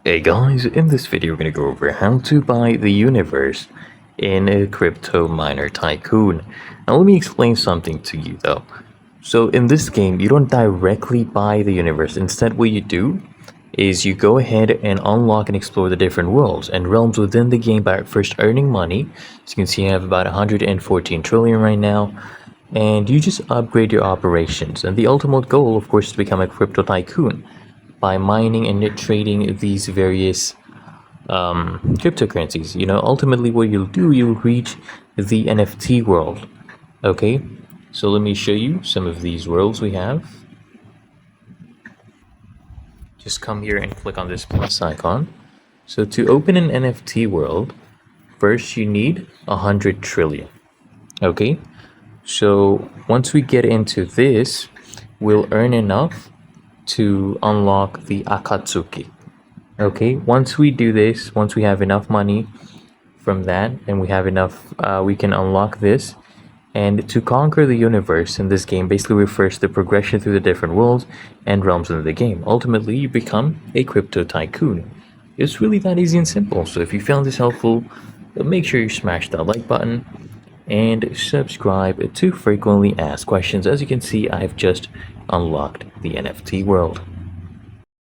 Hey guys, in this video we're going to go over how to buy the universe in a crypto miner tycoon. Now let me explain something to you though. So in this game you don't directly buy the universe. Instead what you do is you go ahead and unlock and explore the different worlds and realms within the game by first earning money. As you can see I have about 114 trillion right now. And you just upgrade your operations. And the ultimate goal of course is to become a crypto tycoon by mining and trading these various cryptocurrencies. Ultimately what you'll do, you'll reach the NFT world. Okay, so let me show you some of these worlds we have. Just come here and click on this plus icon. So to open an NFT world, first you need 100 trillion. Okay, so once we get into this, we'll earn enough to unlock the Akatsuki. Okay, once we do this, once we have enough money from that and we have enough, we can unlock this. And to conquer the universe in this game basically refers to the progression through the different worlds and realms in the game. Ultimately, you become a crypto tycoon. It's really that easy and simple. So if you found this helpful, make sure you smash that like button and subscribe to frequently asked questions. As you can see, I've just unlocked the NFT world.